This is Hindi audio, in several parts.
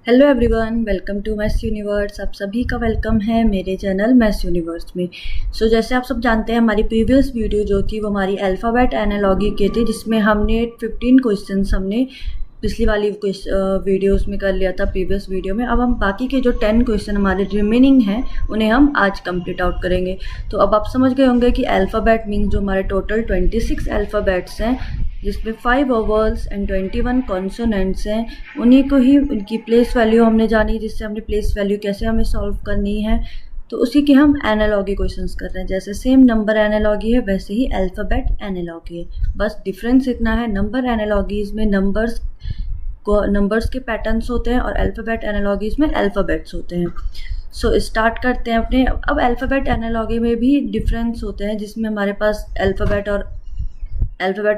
Hello everyone, welcome to maths universe. आप सभी का वेलकम है मेरे चैनल मैथ्स यूनिवर्स में। जैसे आप सब जानते हैं, हमारी प्रीवियस वीडियो जो थी वो हमारी अल्फ़ाबेट एनालॉजी की थी, जिसमें हमने 15 क्वेश्चंस हमने पिछली वाली वीडियोस में कर लिया था प्रीवियस वीडियो में। अब हम बाकी के जो 10 क्वेश्चन हमारे रिमेनिंग हैं उन्हें हम आज कंप्लीट आउट करेंगे। तो अब आप समझ गए होंगे कि अल्फ़ाबेट मीन्स जो हमारे टोटल 26 अल्फ़ाबेट्स हैं, जिसमें 5 वोवेल्स एंड 21 कॉन्सोनेंट्स हैं, उन्हीं को ही उनकी प्लेस वैल्यू हमने जानी, जिससे हमने प्लेस वैल्यू कैसे हमें सॉल्व करनी है। तो उसी के हम एनालॉगी क्वेश्चंस कर रहे हैं। जैसे सेम नंबर एनालॉगी है वैसे ही अल्फ़ाबेट एनालॉगी है, बस डिफरेंस इतना है, नंबर एनालॉगीज में नंबर्स के पैटर्न्स होते हैं और अल्फ़ाबेट एनालॉगीज में अल्फ़ाबेट्स होते हैं। स्टार्ट करते हैं अपने। अब अल्फ़ाबेट एनालॉगी में भी डिफरेंस होते हैं, जिसमें हमारे पास अल्फ़ाबेट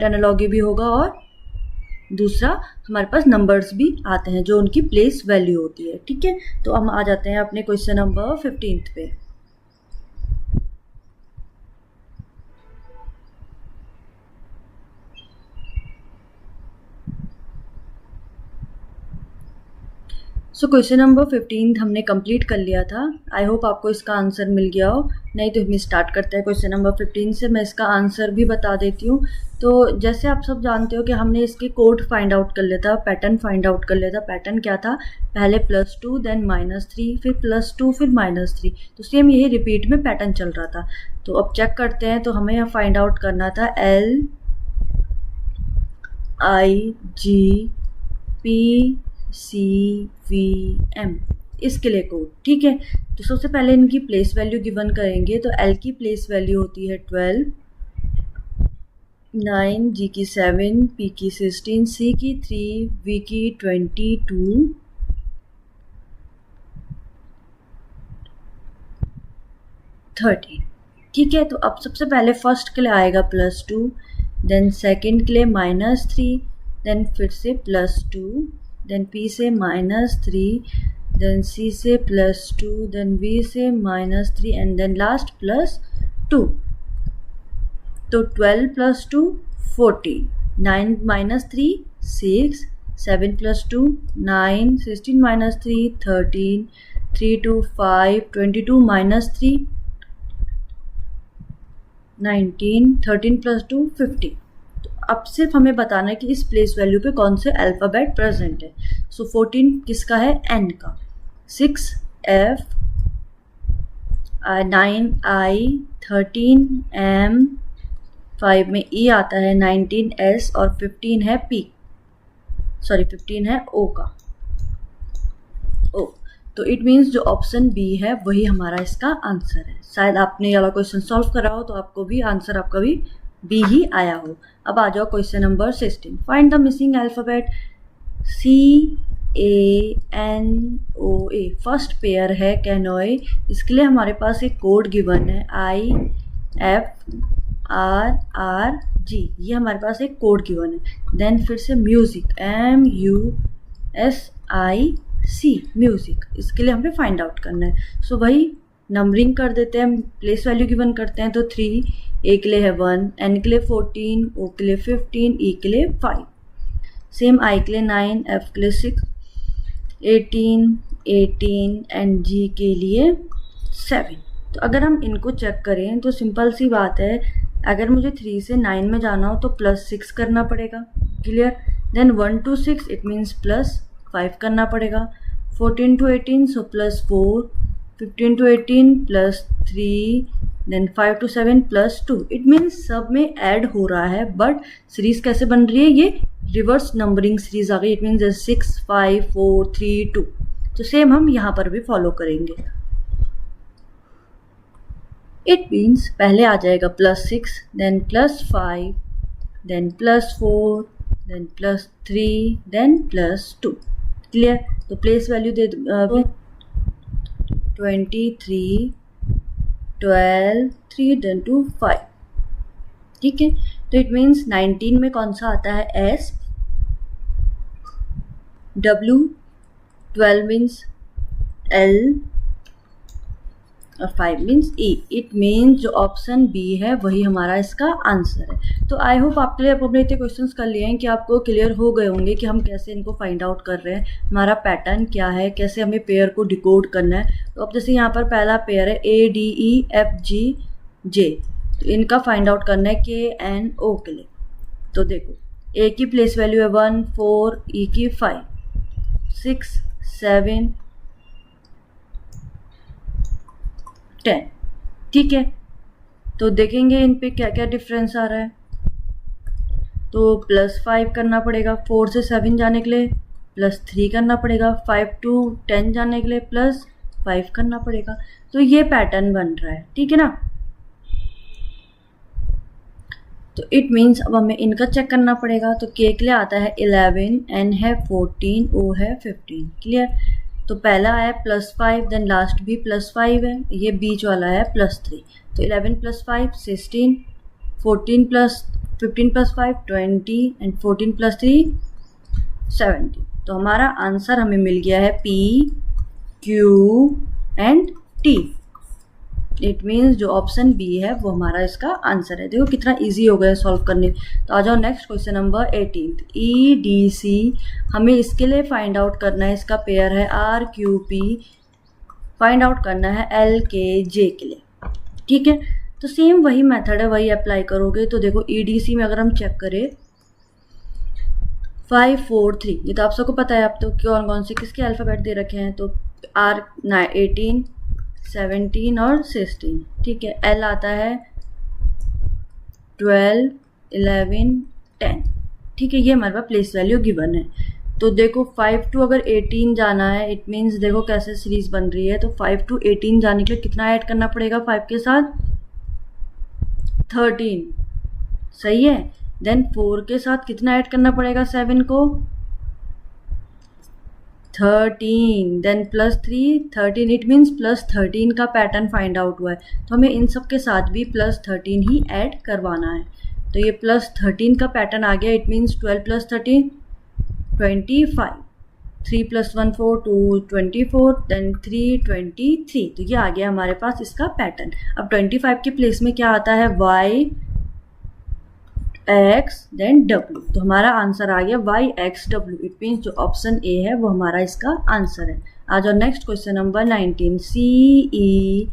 एनालॉगी भी होगा और दूसरा हमारे पास नंबर्स भी आते हैं जो उनकी प्लेस वैल्यू होती है। ठीक है, तो हम आ जाते हैं अपने क्वेश्चन नंबर 15 पे। क्वेश्चन नंबर 15 हमने कंप्लीट कर लिया था। आई होप आपको इसका आंसर मिल गया हो। नहीं तो हम स्टार्ट करते हैं क्वेश्चन नंबर 15 से। मैं इसका आंसर भी बता देती हूँ। तो जैसे आप सब जानते हो कि हमने इसके कोड फाइंड आउट कर लिया था, पैटर्न फाइंड आउट कर लिया था। पैटर्न क्या था? पहले +2 देन -3, फिर +2 फिर -3। तो सेम यही रिपीट में पैटर्न चल रहा था। तो अब चेक करते हैं। तो हमें यहाँ फाइंड आउट करना था LIGPCVM, इसके लिए कोड। ठीक है, तो सबसे पहले इनकी प्लेस वैल्यू गिवन करेंगे। तो L की प्लेस वैल्यू होती है 12, 9, G की 7, P की 16, C की 3, V की 22, 13। ठीक है, तो अब सबसे पहले फर्स्ट के लिए आएगा +2, देन सेकंड के लिए -3, देन फिर से +2, देन P से -3, देन C से +2, देन V से -3 एंड देन लास्ट +2। तो 12 + 2 14, 9 - 3 6, 7 + 2 9, 16 - 3 13, 3 2 5, 22 - 3 19, 13 + 2 15। तो अब सिर्फ हमें बताना है कि इस प्लेस वैल्यू पे कौन से अल्फ़ाबेट प्रेजेंट है। 14 किसका है? N का, 6 F, 9 I, 13 M, 5 में E आता है, 19 S और 15 है O का। O, तो इट मीन्स जो ऑप्शन बी है वही हमारा इसका आंसर है। शायद आपने ये वाला क्वेश्चन सॉल्व करा हो तो आपको भी आंसर आपका भी बी ही आया हो। अब आ जाओ question number 16। Find the missing alphabet CANOA। First pair है कैनोए। इसके लिए हमारे पास एक कोड गिवन है IFRRG। ये हमारे पास एक कोड गिवन है। देन फिर से म्यूजिक, MUSIC, म्यूजिक। इसके लिए हमें फाइंड आउट करना है। वही नंबरिंग कर देते हैं, प्लेस वैल्यू गिवन करते हैं। तो 3 A के लिए है 1, N के लिए 14, O के लिए 15, E के लिए 5, सेम I के लिए 9, F के लिए 6, 18 एंड G के लिए 7। तो अगर हम इनको चेक करें तो सिंपल सी बात है, अगर मुझे 3 से 9 में जाना हो तो +6 करना पड़ेगा। Clear? Then 1 to 6 it means +5 करना पड़ेगा। 14 to 18 so +4, 15 to 18 +3, then 5 to 7 +2। It means सब में ऐड हो रहा है, बट सीरीज कैसे बन रही है? ये रिवर्स नंबरिंग सीरीज आ गई। It means 6 5 4 3 2। तो सेम हम यहाँ पर भी फॉलो करेंगे। इट मीन्स पहले आ जाएगा +6, then +5, then +4, then +3, then +2। Clear? तो प्लेस वैल्यू दे 23, 12, 3 देन 2 5। ठीक है, तो इट मीन्स 19 में कौन सा आता है? S, W, 12 मीन्स L, और 5 मीन्स ई। इट मीन्स जो ऑप्शन बी है वही हमारा इसका आंसर है। तो आई होप आपके लिए अपने इतने क्वेश्चंस कर लिए हैं कि आपको क्लियर हो गए होंगे कि हम कैसे इनको फाइंड आउट कर रहे हैं, हमारा पैटर्न क्या है, कैसे हमें पेयर को डिकोड करना है। तो अब जैसे यहाँ पर पहला पेयर है ADEFG J, तो इनका फाइंड आउट करना है KNO के लिए। तो देखो ए की प्लेस वैल्यू है 1, 4, ई की 5, 6, 7, 10। ठीक है, तो देखेंगे इन पे क्या क्या डिफरेंस आ रहा है। तो +5 करना पड़ेगा 4 से 7 जाने के लिए, +3 करना पड़ेगा 5 to 10 जाने के लिए, +5 करना पड़ेगा। तो ये पैटर्न बन रहा है, ठीक है ना। तो इट मीन्स अब हमें इनका चेक करना पड़ेगा। तो के के लिए आता है 11, एन है 14, ओ है 15। क्लियर। तो पहला है +5, देन लास्ट भी +5 है, ये बीच वाला है +3। तो 11 + 5 16, 15 + 5 20 एंड 14 + 3 17। तो हमारा आंसर हमें मिल गया है P, Q and T। It means जो ऑप्शन बी है वो हमारा इसका आंसर है। देखो कितना इजी हो गया सॉल्व करने। तो आ जाओ नेक्स्ट क्वेश्चन नंबर 18। EDC हमें इसके लिए फाइंड आउट करना है, इसका पेयर है RQP, फाइंड आउट करना है LKJ के लिए। ठीक है, तो सेम वही मेथड है, वही अप्लाई करोगे। तो देखो EDC में अगर हम चेक करें 5 4 3, ये तो आप सबको पता है। आप तो कौन कौन से किसके अल्फ़ाबेट दे रखे हैं, तो R 18, 17 और 16। ठीक है, L आता है 12, 11, 10। ठीक है, ये हमारे पास प्लेस वैल्यू गिवन है। तो देखो 5 to अगर 18 जाना है, इट मीन्स देखो कैसे सीरीज बन रही है। तो 5 to 18 जाने के लिए कितना ऐड करना पड़ेगा 5 के साथ, 13। सही है। देन 4 के साथ कितना ऐड करना पड़ेगा 7 को, 13। देन +3 13, इट मीन्स +13 का पैटर्न फाइंड आउट हुआ है। तो हमें इन सब के साथ भी +13 ही ऐड करवाना है। तो ये +13 का पैटर्न आ गया। It means 12 + 13 25, 3 + 1 4 2 24, then 3 23। तो ये आ गया हमारे पास इसका पैटर्न। अब 25 के प्लेस में क्या आता है, Y X देन W। तो हमारा आंसर आ गया YXW। इट मीन्स जो ऑप्शन ए है वो हमारा इसका आंसर है। आ जाओ नेक्स्ट क्वेश्चन नंबर 19। CEGI,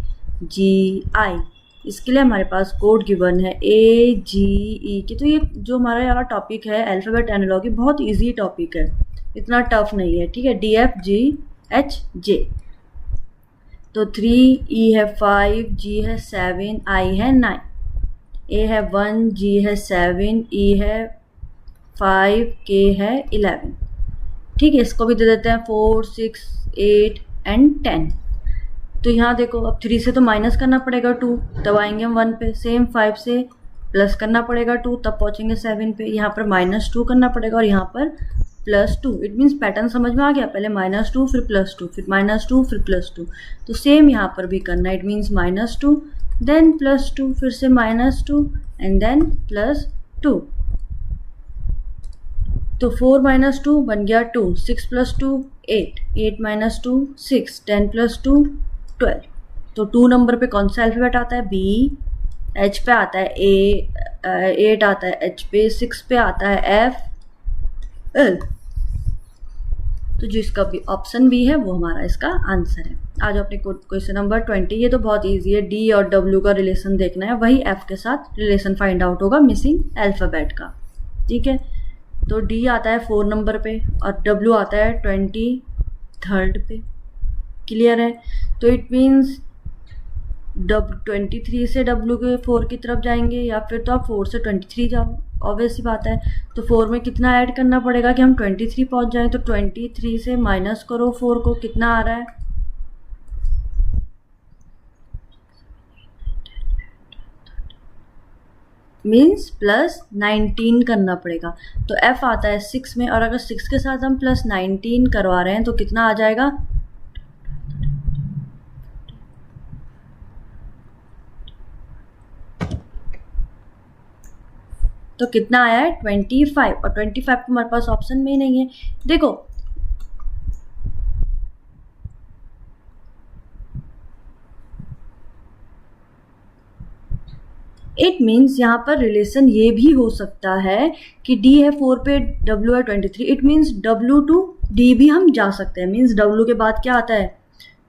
इसके लिए हमारे पास कोड गिवन है AGE की। तो ये जो हमारा यहाँ टॉपिक है अल्फ़ाबेट एनालॉजी, बहुत इजी टॉपिक है, इतना टफ नहीं है। ठीक है, DFGHJ। तो 3, E है 5, G है 7, I है 9, A है 1, G है 7, E है 5, K है 11। ठीक है, इसको भी दे देते हैं 4, 6, 8 एंड 10। तो यहाँ देखो अब 3 से तो माइनस करना पड़ेगा 2, तब आएंगे हम 1 पे। सेम 5 से प्लस करना पड़ेगा 2, तब पहुँचेंगे 7 पे। यहाँ पर -2 करना पड़ेगा और यहाँ पर +2। इट मीन्स पैटर्न समझ में आ गया, पहले -2 फिर +2 फिर -2 फिर +2। तो सेम यहाँ पर भी करना है। इट मीन्स -2 देन +2 फिर से -2 एंड देन +2। तो 4 - 2 बन गया 2, 6 + 2 8, 8 - 2 6, 10 + 2 12। तो 2 नंबर पे कौन सा अल्फ़ाबेट आता है, B, H पे आता है A, 8 आता है H पे, 6 पे आता है F, L। तो जो इसका भी ऑप्शन बी है वो हमारा इसका आंसर है। आज अपने क्वेश्चन नंबर 20। ये तो बहुत इजी है, D और W का रिलेशन देखना है, वही F के साथ रिलेशन फाइंड आउट होगा मिसिंग अल्फ़ाबेट का। ठीक है, तो D आता है 4 नंबर पे और W आता है 23rd पे। क्लियर है। तो इट मीन्स 23 से W के 4 की तरफ जाएंगे, या फिर तो आप 4 से 23 जाओ, ऑब्वियस सी बात है। तो 4 में कितना ऐड करना पड़ेगा कि हम 23 पहुंच जाएं। तो 23 से माइनस करो 4 को, कितना आ रहा है, मीन्स +19 करना पड़ेगा। तो F आता है 6 में, और अगर 6 के साथ हम +19 करवा रहे हैं तो कितना आ जाएगा, तो कितना आया है 25। और 25 तो हमारे पास ऑप्शन में ही नहीं है। देखो इट मीन्स यहाँ पर रिलेशन ये भी हो सकता है कि D है 4 पे, W है 23, it means W to D भी हम जा सकते हैं। मीन्स W के बाद क्या आता है,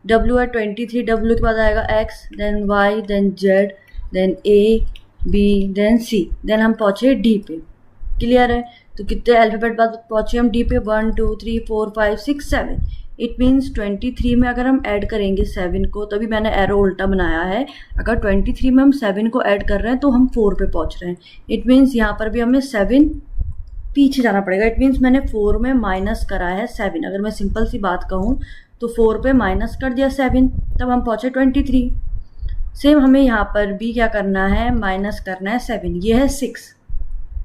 W है 23, W के बाद आएगा X, then Y, then Z, then A, B, then C, then हम पहुँचे D पे। क्लियर है? तो कितने अल्फ़ाबेट बाद पहुँचे हम D पे, 1 2 3 4 5 6 7। इट मीन्स 23 में अगर हम ऐड करेंगे 7 को, तभी मैंने एरो उल्टा बनाया है। अगर 23 में हम 7 को ऐड कर रहे हैं तो हम 4 पे पहुँच रहे हैं। इट मीन्स यहाँ पर भी हमें 7 पीछे जाना पड़ेगा। इट मीन्स मैंने 4 में माइनस करा है 7। अगर मैं सिंपल सी बात कहूँ तो 4 पे माइनस कर दिया 7, तब हम पहुँचे 23। सेम हमें यहाँ पर भी क्या करना है, माइनस करना है 7। ये है 6।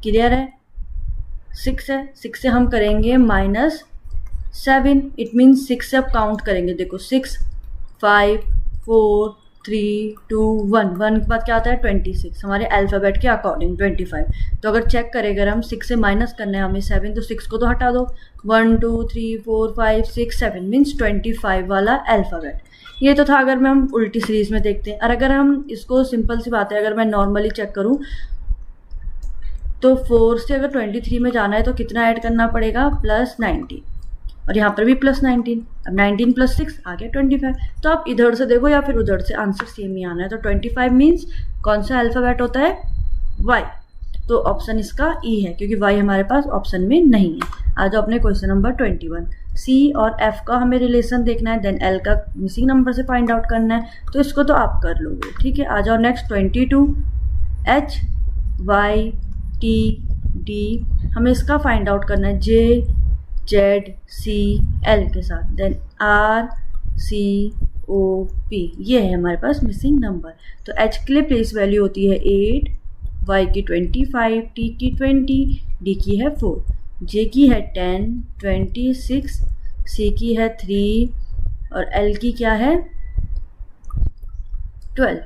क्लियर है? 6 है, 6 से हम करेंगे माइनस 7। इट मीन्स 6 से अब काउंट करेंगे। देखो 6 5 4 3 2 1, 1 के बाद क्या आता है 26, हमारे अल्फ़ाबेट के अकॉर्डिंग 25। तो अगर चेक करें, अगर हम 6 से माइनस करना है हमें 7, तो 6 को तो हटा दो। 1 2 3 4 5 6 7 मीन्स 25 वाला अल्फ़ाबेट। ये तो था अगर मैं हम उल्टी सीरीज़ में देखते हैं। और अगर हम इसको सिंपल सी बात है, अगर मैं नॉर्मली चेक करूँ तो 4 से अगर 23 में जाना है तो कितना ऐड करना पड़ेगा, प्लस 19, और यहाँ पर भी प्लस 19। अब 19 प्लस 6 आ गया 25। तो आप इधर से देखो या फिर उधर से, आंसर सेम ही आना है। तो 25 मीन्स कौन सा अल्फ़ाबेट होता है, Y। तो ऑप्शन इसका E है, क्योंकि Y हमारे पास ऑप्शन में नहीं है। आ जाओ अपने क्वेश्चन नंबर 21। C और F का हमें रिलेशन देखना है, देन L का मिसिंग नंबर से फाइंड आउट करना है। तो इसको तो आप कर लोगे, ठीक है। आ जाओ next 22। H Y T D, हमें इसका फाइंड आउट करना है J Z C L के साथ, then R C O P, ये है हमारे पास मिसिंग नंबर। तो H के लिए प्लेस वैल्यू होती है 8, Y की 25, T की 20, D की है 4, J की है 10, 26, C की है 3 और L की क्या है 12।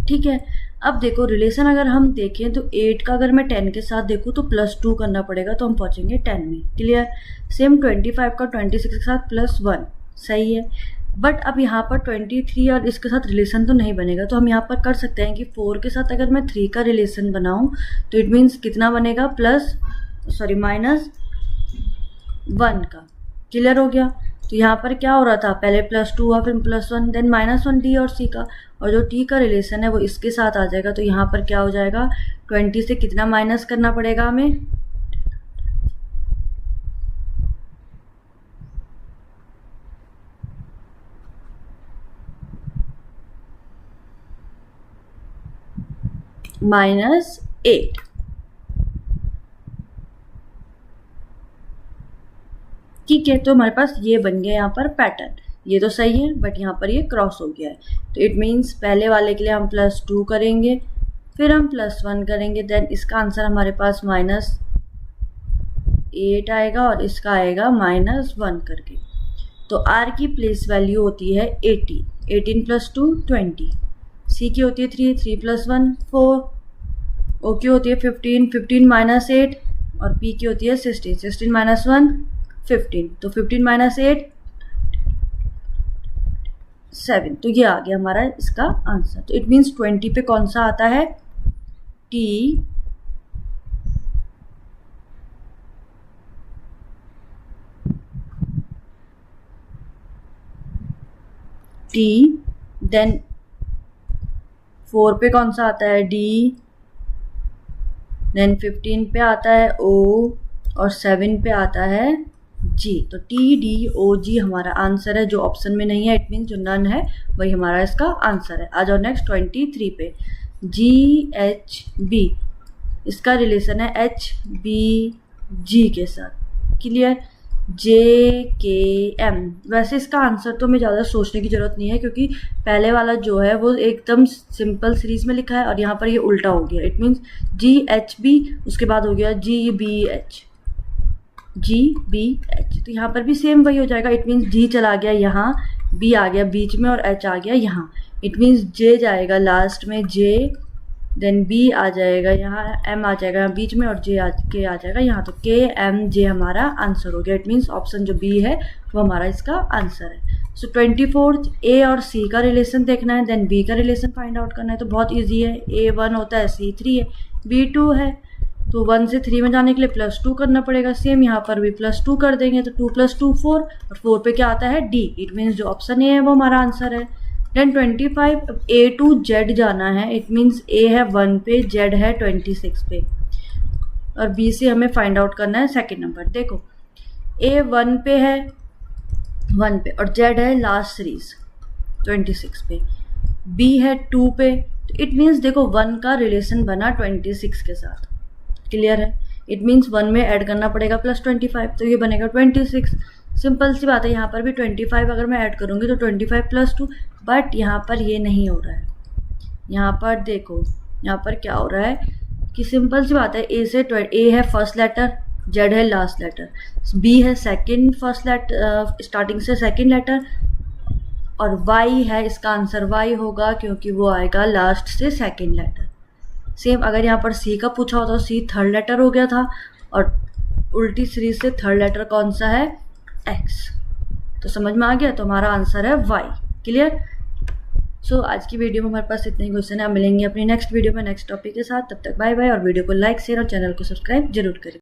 ठीक है। अब देखो रिलेशन अगर हम देखें तो 8 का अगर मैं 10 के साथ देखूँ तो +2 करना पड़ेगा, तो हम पहुँचेंगे 10 में। क्लियर? सेम 25 का 26 के साथ +1, सही है। बट अब यहाँ पर 23 और इसके साथ रिलेशन तो नहीं बनेगा, तो हम यहाँ पर कर सकते हैं कि 4 के साथ अगर मैं 3 का रिलेशन बनाऊँ तो इट मीन्स कितना बनेगा, -1 का। क्लियर हो गया? तो यहाँ पर क्या हो रहा था, पहले +2 हुआ, फिर +1, देन -1 D और C का, और जो T का रिलेशन है वो इसके साथ आ जाएगा। तो यहाँ पर क्या हो जाएगा, 20 से कितना माइनस करना पड़ेगा हमें, -8। ठीक है। तो हमारे पास ये बन गया यहाँ पर पैटर्न। ये तो सही है, बट यहाँ पर ये क्रॉस हो गया है। तो इट मीन्स पहले वाले के लिए हम +2 करेंगे, फिर हम +1 करेंगे, देन इसका आंसर हमारे पास -8 आएगा और इसका आएगा -1 करके। तो R की प्लेस वैल्यू होती है 18, 18 + 2 20, C की होती है 3, 3 + 1 4, O की होती है 15, 15 - 8, और P की होती है 16, 16 - 1 15, तो 15 - 8 7। तो ये आ गया हमारा इसका आंसर। तो इट मीन्स 20 पे कौन सा आता है, T, देन 4 पे कौन सा आता है, D, देन 15 पे आता है O, और 7 पे आता है G। तो TDOG हमारा आंसर है, जो ऑप्शन में नहीं है। इट मीन जो नन है वही हमारा इसका आंसर है। आ जाओ नेक्स्ट 23 पे। GHB, इसका रिलेशन है HBG के साथ। क्लियर? JKM, वैसे इसका आंसर तो हमें ज़्यादा सोचने की ज़रूरत नहीं है, क्योंकि पहले वाला जो है वो एकदम सिंपल सीरीज़ में लिखा है और यहाँ पर ये उल्टा हो गया। इट मीन्स GHB, उसके बाद हो गया GBH, तो यहाँ पर भी सेम वही हो जाएगा। इट मीन्स G चला गया यहाँ, B आ गया बीच में और H आ गया यहाँ। इट मीन्स J जाएगा लास्ट में, J, देन B आ जाएगा यहाँ, M आ जाएगा यहाँ बीच में, और K आ जाएगा यहाँ। तो KMJ हमारा आंसर हो गया। इट मीन्स ऑप्शन जो B है वो हमारा इसका आंसर है। सो 24 ए और सी का रिलेशन देखना है, देन बी का रिलेशन फाइंड आउट करना है। तो बहुत ईजी है, A1 होता है, C3 है, B2 है, तो 1 से 3 में जाने के लिए +2 करना पड़ेगा। सेम यहाँ पर भी +2 कर देंगे, तो 2 + 2 4, और 4 पे क्या आता है D। इट मीन्स जो ऑप्शन ए है वो हमारा आंसर है। देन 25, अब A to Z जाना है। इट मीन्स A है 1 पे, Z है 26 पे, और B से हमें फाइंड आउट करना है सेकेंड नंबर। देखो A 1 पे है, 1 पे, और Z है लास्ट सीरीज 26 पे, B है 2 पे। तो इट मीन्स देखो 1 का रिलेशन बना 26 के साथ, क्लियर है। इट मीन्स 1 में ऐड करना पड़ेगा +25, तो ये बनेगा 26। सिंपल सी बात है, यहाँ पर भी 25 अगर मैं ऐड करूँगी तो 25 + 2, बट यहाँ पर ये नहीं हो रहा है। यहाँ पर देखो, यहाँ पर क्या हो रहा है कि सिंपल सी बात है, A है फर्स्ट लेटर, Z है लास्ट लेटर, B है सेकंड फर्स्ट लेटर, स्टार्टिंग से सेकंड लेटर, और Y है, इसका आंसर Y होगा क्योंकि वो आएगा लास्ट से सेकंड लेटर। सेम अगर यहाँ पर C का पूछा होता तो C थर्ड लेटर हो गया था, और उल्टी सीरीज से थर्ड लेटर कौन सा है, X। तो समझ में आ गया, तो हमारा आंसर है Y। क्लियर। सो आज की वीडियो में हमारे पास इतने ही क्वेश्चन है। मिलेंगे अपनी नेक्स्ट वीडियो में नेक्स्ट टॉपिक के साथ। तब तक बाय बाय, और वीडियो को लाइक शेयर और चैनल को सब्सक्राइब जरूर करें।